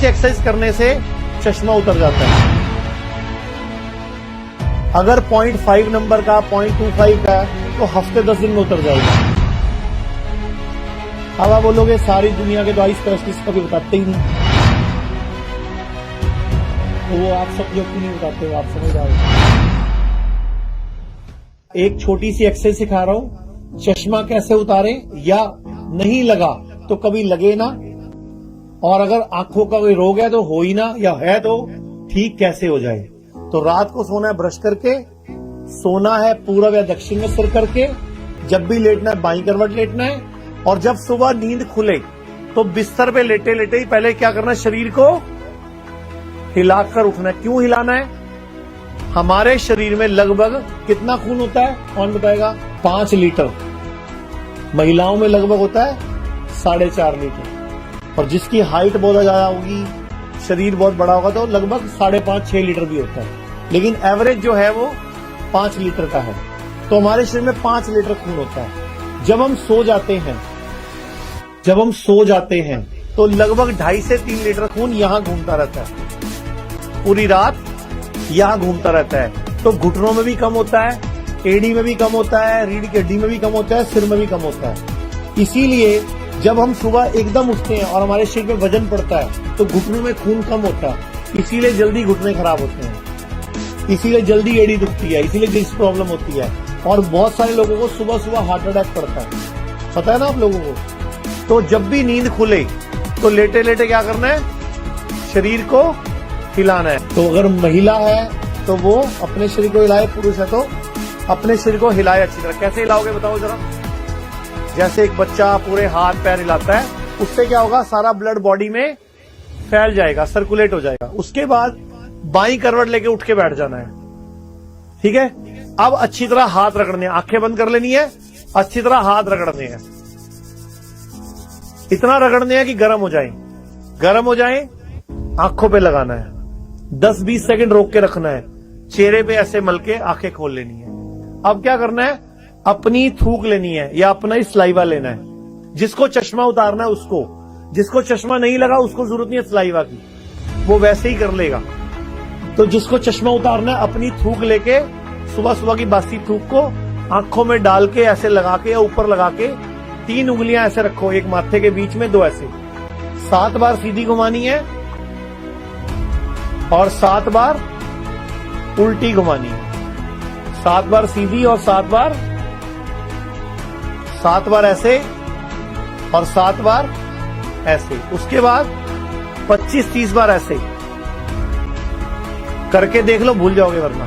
Exercise करने से चश्मा उतर जाता है। अगर 0.5 नंबर का 0.25 का तो हफ्ते 10 दिन में उतर जाएगा। अब आप बोलोगे सारी दुनिया के तो आई स्पेशलिस्ट कभी बताते ही नहीं, तो वो आप सब जो क्यों नहीं बताते हो, आप समझ आओगे। एक छोटी सी एक्सरसाइज सिखा रहा हूं, चश्मा कैसे उतारे, या नहीं लगा तो कभी लगे ना, और अगर आंखों का कोई रोग है तो हो ही ना, या है तो ठीक कैसे हो जाए। तो रात को सोना है ब्रश करके, सोना है पूरब या दक्षिण में सिर करके, जब भी लेटना है बाईं करवट लेटना है, और जब सुबह नींद खुले तो बिस्तर पे लेटे लेटे ही पहले क्या करना है, शरीर को हिलाकर उठना है। क्यों हिलाना है? हमारे शरीर में लगभग कितना खून होता है, कौन बताएगा? 5 लीटर। महिलाओं में लगभग होता है 4.5 लीटर, और जिसकी हाइट बहुत ज्यादा होगी, शरीर बहुत बड़ा होगा तो लगभग 5.5-6 लीटर भी होता है, लेकिन एवरेज जो है वो 5 लीटर का है। तो हमारे शरीर में 5 लीटर खून होता है। जब हम सो जाते हैं तो लगभग 2.5 से 3 लीटर खून यहां घूमता रहता है, पूरी रात यहां घूमता रहता है। तो घुटनों में भी कम होता है, एड़ी में भी कम होता है, रीढ़ की हड्डी में भी कम होता है, सिर में भी कम होता है। इसीलिए जब हम सुबह एकदम उठते हैं और हमारे शरीर में वजन पड़ता है तो घुटनों में खून कम होता है, इसीलिए जल्दी घुटने खराब होते हैं, इसीलिए जल्दी एड़ी दुखती है, इसीलिए डिस्क प्रॉब्लम होती है। और बहुत सारे लोगों को सुबह सुबह हार्ट अटैक पड़ता है, पता है ना आप लोगों को। तो जब भी नींद खुले तो लेटे लेटे क्या करना है, शरीर को हिलाना है। तो अगर महिला है तो वो अपने शरीर को हिलाए, पुरुष है तो अपने शरीर को हिलाए अच्छी तरह। कैसे हिलाओगे बताओ जरा? जैसे एक बच्चा पूरे हाथ पैर हिलाता है, उससे क्या होगा, सारा ब्लड बॉडी में फैल जाएगा, सर्कुलेट हो जाएगा। उसके बाद बाईं करवट लेके उठ के बैठ जाना है, ठीक है। अब अच्छी तरह हाथ रगड़ने हैं, आंखें बंद कर लेनी है, अच्छी तरह हाथ रगड़ने हैं, इतना रगड़ने हैं कि गर्म हो जाए, गर्म हो जाए, आंखों पे लगाना है, 10-20 सेकंड रोक के रखना है, चेहरे पे ऐसे मल के आंखें खोल लेनी है। अब क्या करना है, अपनी थूक लेनी है या अपना ही सलाइवा लेना है। जिसको चश्मा उतारना है उसको, जिसको चश्मा नहीं लगा उसको जरूरत नहीं है सलाइवा की, वो वैसे ही कर लेगा। तो जिसको चश्मा उतारना है, अपनी थूक लेके सुबह सुबह की बासी थूक को आंखों में डाल के ऐसे लगा के या ऊपर लगा के 3 उंगलियां ऐसे रखो, एक माथे के बीच में, 2 ऐसे, 7 बार सीधी घुमानी है और 7 बार उल्टी घुमानी है। 7 बार सीधी और 7 बार ऐसे और 7 बार ऐसे। उसके बाद 25-30 बार ऐसे करके देख लो, भूल जाओगे वरना।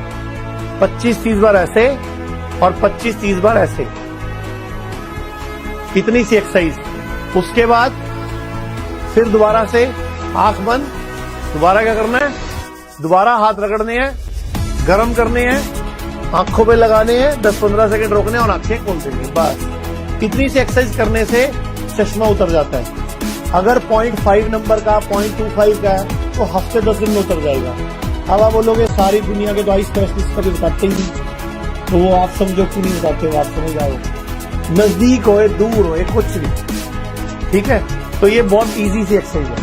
25-30 बार ऐसे और 25-30 बार ऐसे, इतनी सी एक्सरसाइज। उसके बाद फिर दोबारा से आंख बंद, दोबारा क्या करना है, दोबारा हाथ रगड़ने हैं, गर्म करने हैं, आंखों पे लगाने हैं, 10-15 सेकंड रोकने और आंखें खोल देनी है, बस। इतनी सी एक्सरसाइज करने से चश्मा उतर जाता है। अगर 0.5 नंबर का 0.25 का है तो हफ्ते 10 दिन में उतर जाएगा। अब आप बोलोगे सारी दुनिया के तो आई स्पेशलिस्ट कभी बताते ही नहीं, तो वो आप समझो क्यों नहीं बताते हो, आप समझ आओ। नजदीक हो दूर हो कुछ भी, ठीक है। तो ये बहुत इजी सी एक्सरसाइज है।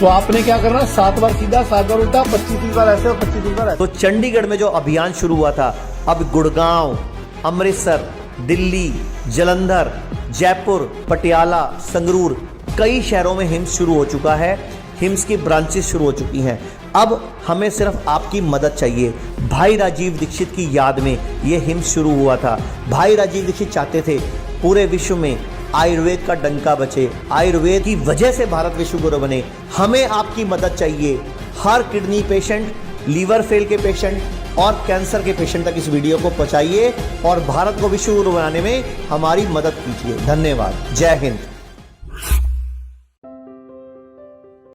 तो आपने क्या करना, 7 बार सीधा, 7 बार उल्टा, 25-30 बार ऐसे और 25-30 बार ऐसे। तो चंडीगढ़ में जो अभियान शुरू हुआ था, अब गुड़गांव, अमृतसर, दिल्ली, जालंधर, जयपुर, पटियाला, संगरूर, कई शहरों में हिम्स शुरू हो चुका है। हिम्स की ब्रांचेस शुरू हो चुकी हैं। अब हमें सिर्फ आपकी मदद चाहिए। भाई राजीव दीक्षित की याद में ये हिम्स शुरू हुआ था। भाई राजीव दीक्षित चाहते थे पूरे विश्व में आयुर्वेद का डंका बचे, आयुर्वेद की वजह से भारत विश्व गुरु बने। हमें आपकी मदद चाहिए। हर किडनी पेशेंट, लीवर फेल के पेशेंट और कैंसर के पेशेंट तक इस वीडियो को पहुंचाइए और भारत को विश्व गुरु बनाने में हमारी मदद कीजिए। धन्यवाद। जय हिंद।